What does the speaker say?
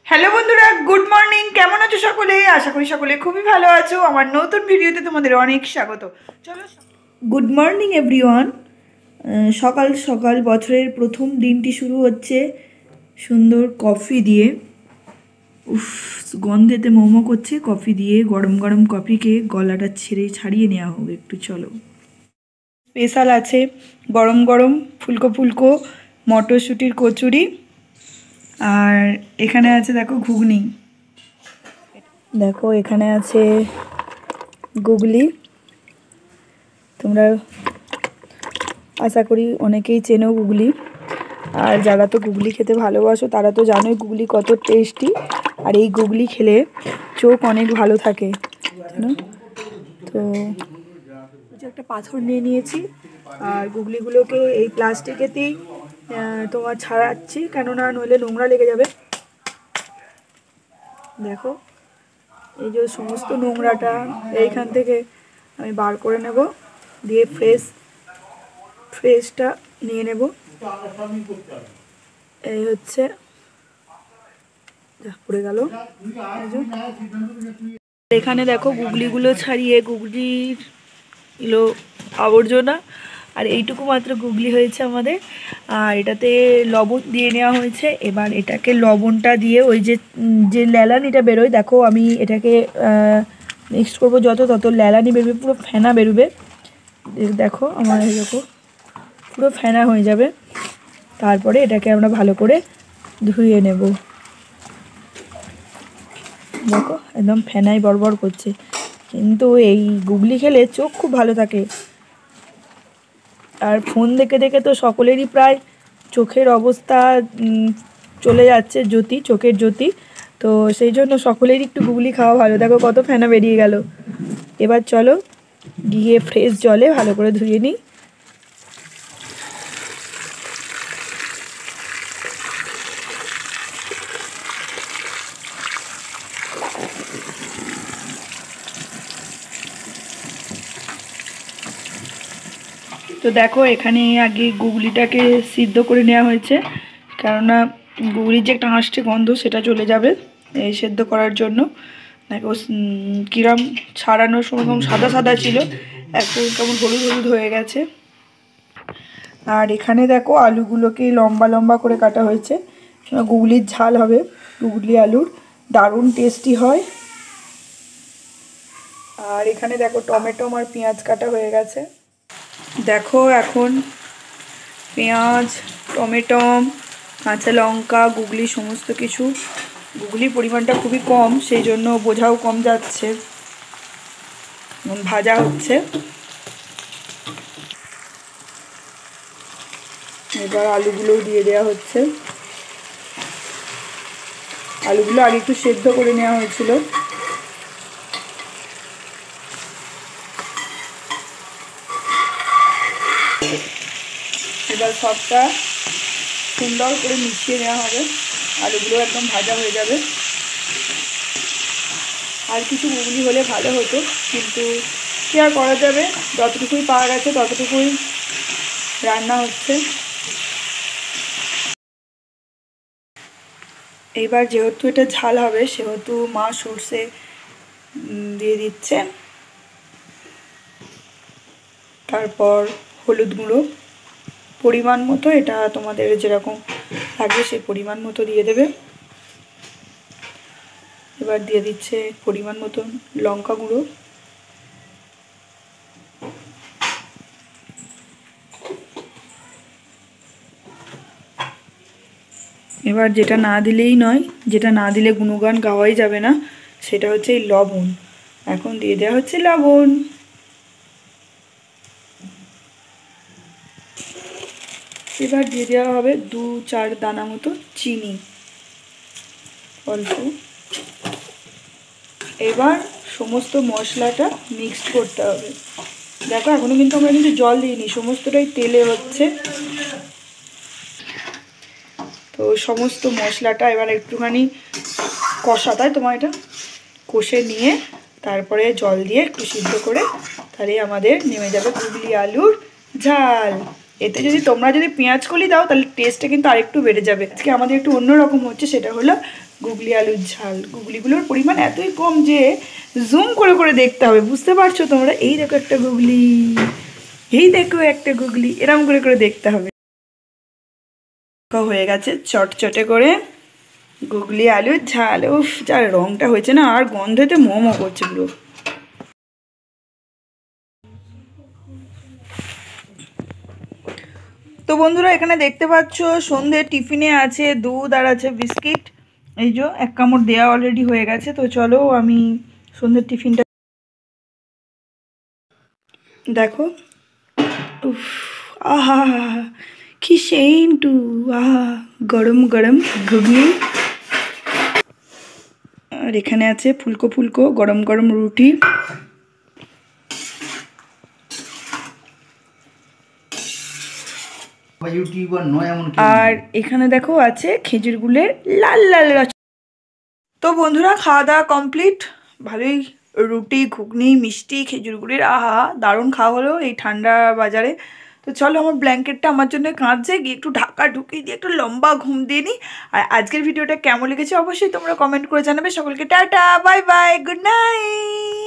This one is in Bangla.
হ্যালো বন্ধুরা, গুড মর্নিং। কেমন আছো সকলে? আশা করি সকলে খুবই ভালো আছো। আমার নতুন ভিডিওতে তোমাদের অনেক স্বাগত। চলো, গুড মর্নিং এভরিওয়ান। সকাল সকাল বছরের প্রথম দিনটি শুরু হচ্ছে সুন্দর কফি দিয়ে। উফ, গন্ধেতে মোমো করছে। কফি দিয়ে গরম গরম কফি খেয়ে গলাটা ছাড়িয়ে নেওয়া হোক একটু। চলো, স্পেশাল আছে গরম গরম ফুলকো ফুলকো মটরশুঁটির কচুরি, আর এখানে আছে দেখো ঘুগনি। দেখো এখানে আছে গুগলি। তোমরা আশা করি অনেকেই চেনো গুগলি, আর যারা তো গুগলি খেতে ভালোবাসো তারা তো জানোই গুগলি কত টেস্টি। আর এই গুগলি খেলে চোখ অনেক ভালো থাকে, জানো তো। একটা পাথর নিয়ে নিয়েছি, আর গুগলিগুলোকে এই প্লাস্টিকেতেই তোমার ছাড়াচ্ছি, কেননা নইলে নোংরা লেগে যাবে। দেখো, এই যে সমস্ত নোংরাটা এইখান থেকে আমি বার করে নেব, দিয়ে ফ্রেশটা নিয়ে নেব। এই হচ্ছে, পড়ে গেল। এখানে দেখো গুগলিগুলো ছাড়িয়ে গুগলির আবর্জনা, আর এইটুকু মাত্র গুগলি হয়েছে আমাদের। আর এটাতে লবণ দিয়ে নেওয়া হয়েছে। এবার এটাকে লবণটা দিয়ে ওই যে ল্যালানিটা বেরোয়, দেখো আমি এটাকে মিক্সড করবো। যত তত ল্যালানি বেরোবে, পুরো ফেনা বেরোবে। দেখো আমার এরকম পুরো ফেনা হয়ে যাবে। তারপরে এটাকে আমরা ভালো করে ধুয়ে নেব। দেখো একদম ফেনাই বড়বড় করছে, কিন্তু এই গুগলি খেলে চোখ খুব ভালো থাকে। আর ফোন দেখে দেখে তো সকলেরই প্রায় চোখের অবস্থা চলে যাচ্ছে, চোখের জ্যোতি। তো সেই জন্য সকলেরই একটু গুগলি খাওয়া ভালো। দেখো কত ফেনা বেরিয়ে গেল। এবার চলো গিয়ে ফ্রেশ জলে ভালো করে ধুয়ে নিই। তো দেখো এখানে আগে গুগলিটাকে সিদ্ধ করে নেওয়া হয়েছে, কেননা গুগলির যে একটা আঁশটে গন্ধ সেটা চলে যাবে এই সেদ্ধ করার জন্য। দেখো কিরম ছাড়ানোর সময় কেমন সাদা সাদা ছিল, এখন কেমন হলুদ হলুদ হয়ে গেছে। আর এখানে দেখো আলুগুলোকে লম্বা লম্বা করে কাটা হয়েছে। গুগলির ঝাল হবে, গুগলি আলুর দারুণ টেস্টি হয়। আর এখানে দেখো টমেটো আর পেঁয়াজ কাটা হয়ে গেছে। দেখো এখন পেঁয়াজ, টমেটো, কাঁচা লঙ্কা, গুগলি সমস্ত কিছু, গুগলির পরিমাণটা খুবই কম, সেই জন্য বোঝাও কম যাচ্ছে। ভাজা হচ্ছে। এবার আলুগুলোও দিয়ে দেওয়া হচ্ছে। আলুগুলো আগে একটু সেদ্ধ করে নেওয়া হয়েছিল। এবার সবটা সুন্দর করে মিশিয়ে নেওয়া হবে। আলুগুলো একদম ভাজা হয়ে যাবে। আর কিছু গুগলি হলে ভালো হতো, কিন্তু কী আর করা যাবে, যতটুকুই পাওয়া গেছে ততটুকুই রান্না হচ্ছে। এইবার যেহেতু এটা ঝাল হবে, সেহেতু মা সর্ষে দিয়ে দিচ্ছে। তারপর হলুদ গুঁড়ো পরিমাণ মতো, এটা তোমাদের যেরকম লাগবে সেই পরিমাণ মতো দিয়ে দেবে। এবার দিয়ে দিচ্ছে পরিমাণ মতো লঙ্কা গুঁড়ো। এবার যেটা না দিলেই নয়, যেটা না দিলে গুণগান গাওয়াই যাবে না, সেটা হচ্ছে এই লবণ। এখন দিয়ে দেওয়া হচ্ছে লবণ। এবার দিয়ে দেওয়া হবে 2-4 দানা মতো চিনি, অল্প। এবার সমস্ত মশলাটা মিক্সড করতে হবে। দেখো এখনো কিন্তু আমরা কিন্তু জল দিইনি, সমস্তটাই তেলে হচ্ছে। তো সমস্ত মশলাটা এবার একটুখানি কষা, তাই তোমার এটা কষে নিয়ে তারপরে জল দিয়ে একটু সিদ্ধ করে, তাহলে আমাদের নেমে যাবে গুগলি আলুর ঝাল। এতে যদি তোমরা যদি পেঁয়াজ কলি দাও তাহলে টেস্টটা কিন্তু আরেকটু বেড়ে যাবে। আজকে আমাদের একটু অন্যরকম হচ্ছে, সেটা হলো গুগলি আলুর ঝাল। গুগলিগুলোর পরিমাণ এতই কম যে জুম করে করে দেখতে হবে, বুঝতে পারছো তোমরা? এই দেখো একটা গুগলি, এই দেখো একটা গুগলি, এরকম করে করে দেখতে হবে। হয়ে গেছে চটচটে করে গুগলি আলুর ঝাল। উফ, যার রঙটা হয়েছে না, আর গন্ধতে মোমো করছে পুরো। তো বন্ধুরা এখানে দেখতে পাচ্ছ সন্ধ্যে টিফিনে আছে দুধ আর আছে বিস্কিট। এই যে এক কামড় দেওয়া অলরেডি হয়ে গেছে। তো চলো আমি সন্ধ্যের টিফিনটা দেখো। উফ, আহা কি সেন্টু, আহা গরম গরম ঘুগনি। আর এখানে আছে ফুলকো ফুলকো গরম গরম রুটি। আর এখানে দেখো আছে খেজুর গুলের লাল লাল রস। তো বন্ধুরা খাওয়া দাওয়া কমপ্লিট। ভালোই রুটি ঘুগনি মিষ্টি খেজুর গুড়ের, আহা দারুণ খাওয়া হলো এই ঠান্ডা বাজারে। তো চলো আমার ব্ল্যাঙ্কেটটা আমার জন্য কাঁদছে, গিয়ে একটু ঢাকা ঢুকিয়ে দিয়ে একটু লম্বা ঘুম দিয়ে নিই। আর আজকের ভিডিওটা কেমন লেগেছে অবশ্যই তোমরা কমেন্ট করে জানাবে। সকলকে tata, bye bye, good night.